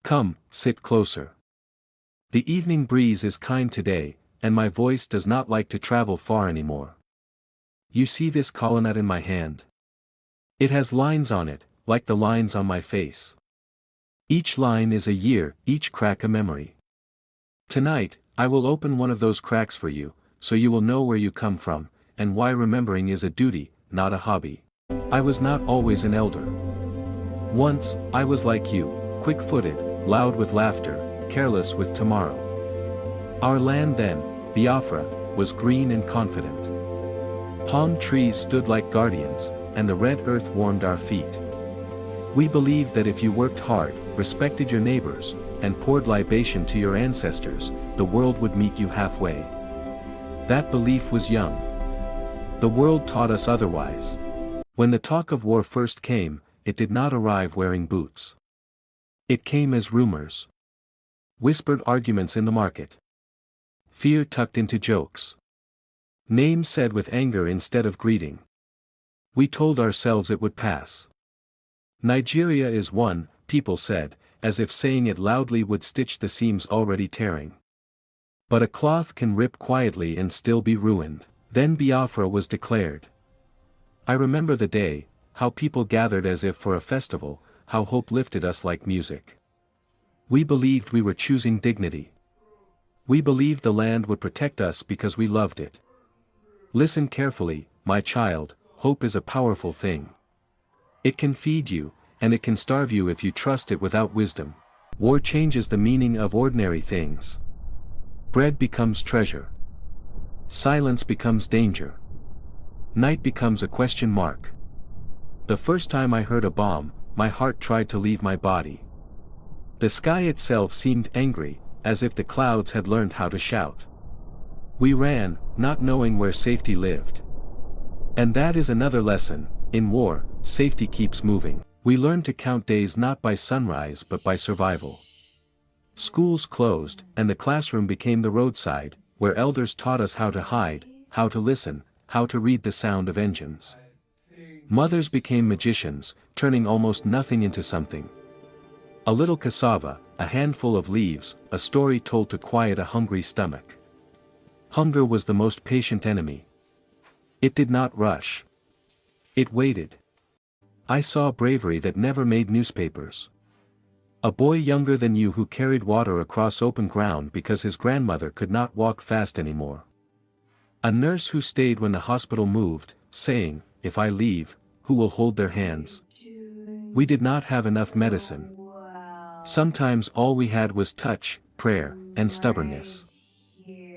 Come, sit closer. The evening breeze is kind today, and my voice does not like to travel far anymore. You see this colonnade in my hand? It has lines on it, like the lines on my face. Each line is a year, each crack a memory. Tonight, I will open one of those cracks for you, so you will know where you come from, and why remembering is a duty, not a hobby. I was not always an elder. Once, I was like you, quick-footed, loud with laughter, careless with tomorrow. Our land then, Biafra, was green and confident. Palm trees stood like guardians, and the red earth warmed our feet. We believed that if you worked hard, respected your neighbors, and poured libation to your ancestors, the world would meet you halfway. That belief was young. The world taught us otherwise. When the talk of war first came, it did not arrive wearing boots. It came as rumors. Whispered arguments in the market. Fear tucked into jokes. Names said with anger instead of greeting. We told ourselves it would pass. Nigeria is one, people said, as if saying it loudly would stitch the seams already tearing. But a cloth can rip quietly and still be ruined. Then Biafra was declared. I remember the day, how people gathered as if for a festival, how hope lifted us like music. We believed we were choosing dignity. We believed the land would protect us because we loved it. Listen carefully, my child, hope is a powerful thing. It can feed you, and it can starve you if you trust it without wisdom. War changes the meaning of ordinary things. Bread becomes treasure. Silence becomes danger. Night becomes a question mark. The first time I heard a bomb, my heart tried to leave my body. The sky itself seemed angry, as if the clouds had learned how to shout. We ran, not knowing where safety lived. And that is another lesson, in war, safety keeps moving. We learned to count days not by sunrise but by survival. Schools closed, and the classroom became the roadside, where elders taught us how to hide, how to listen, how to read the sound of engines. Mothers became magicians, turning almost nothing into something. A little cassava, a handful of leaves, a story told to quiet a hungry stomach. Hunger was the most patient enemy. It did not rush. It waited. I saw bravery that never made newspapers. A boy younger than you who carried water across open ground because his grandmother could not walk fast anymore. A nurse who stayed when the hospital moved, saying, if I leave, who will hold their hands? We did not have enough medicine. Sometimes all we had was touch, prayer, and stubbornness.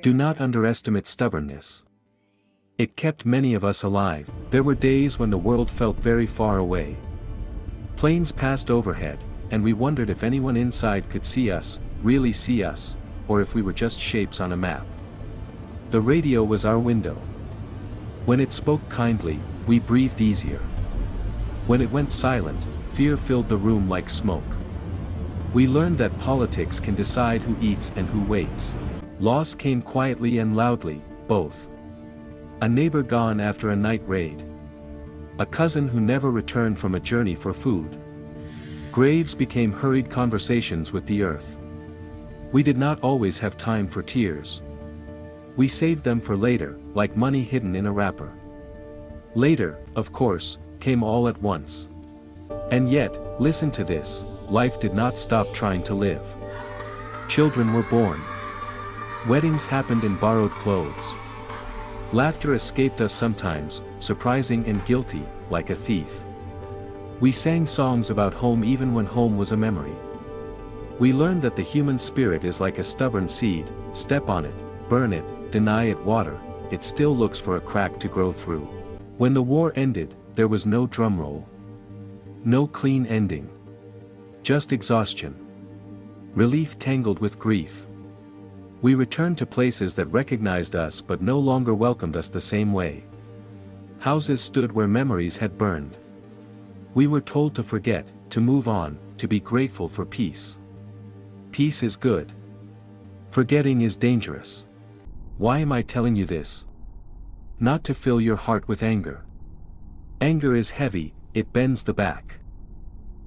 Do not underestimate stubbornness. It kept many of us alive. There were days when the world felt very far away. Planes passed overhead, and we wondered if anyone inside could see us, really see us, or if we were just shapes on a map. The radio was our window. When it spoke kindly, we breathed easier. When it went silent, fear filled the room like smoke. We learned that politics can decide who eats and who waits. Loss came quietly and loudly, both. A neighbor gone after a night raid. A cousin who never returned from a journey for food. Graves became hurried conversations with the earth. We did not always have time for tears. We saved them for later, like money hidden in a wrapper. Later, of course, came all at once. And yet, listen to this, life did not stop trying to live. Children were born. Weddings happened in borrowed clothes. Laughter escaped us sometimes, surprising and guilty, like a thief. We sang songs about home even when home was a memory. We learned that the human spirit is like a stubborn seed, step on it, burn it, deny it water, it still looks for a crack to grow through. When the war ended, there was no drum roll. No clean ending. Just exhaustion. Relief tangled with grief. We returned to places that recognized us but no longer welcomed us the same way. Houses stood where memories had burned. We were told to forget, to move on, to be grateful for peace. Peace is good. Forgetting is dangerous. Why am I telling you this? Not to fill your heart with anger. Anger is heavy, it bends the back.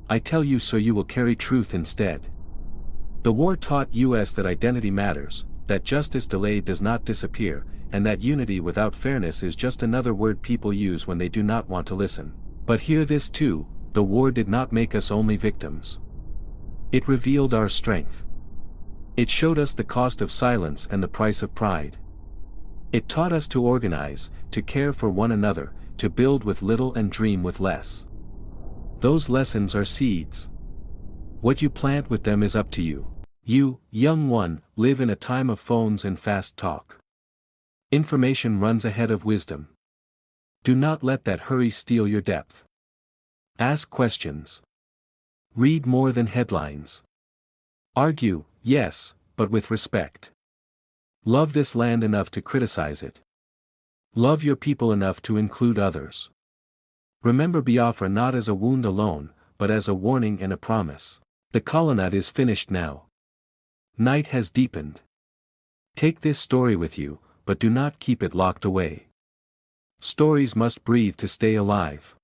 I tell you so you will carry truth instead. The war taught us that identity matters, that justice delayed does not disappear, and that unity without fairness is just another word people use when they do not want to listen. But hear this too, the war did not make us only victims. It revealed our strength. It showed us the cost of silence and the price of pride. It taught us to organize, to care for one another, to build with little and dream with less. Those lessons are seeds. What you plant with them is up to you. You, young one, live in a time of phones and fast talk. Information runs ahead of wisdom. Do not let that hurry steal your depth. Ask questions. Read more than headlines. Argue, yes, but with respect. Love this land enough to criticize it. Love your people enough to include others. Remember Biafra not as a wound alone, but as a warning and a promise. The colonnade is finished now. Night has deepened. Take this story with you, but do not keep it locked away. Stories must breathe to stay alive.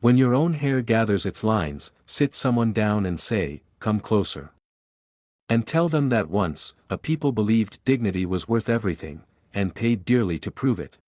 When your own hair gathers its lines, sit someone down and say, "Come closer." And tell them that once, a people believed dignity was worth everything, and paid dearly to prove it.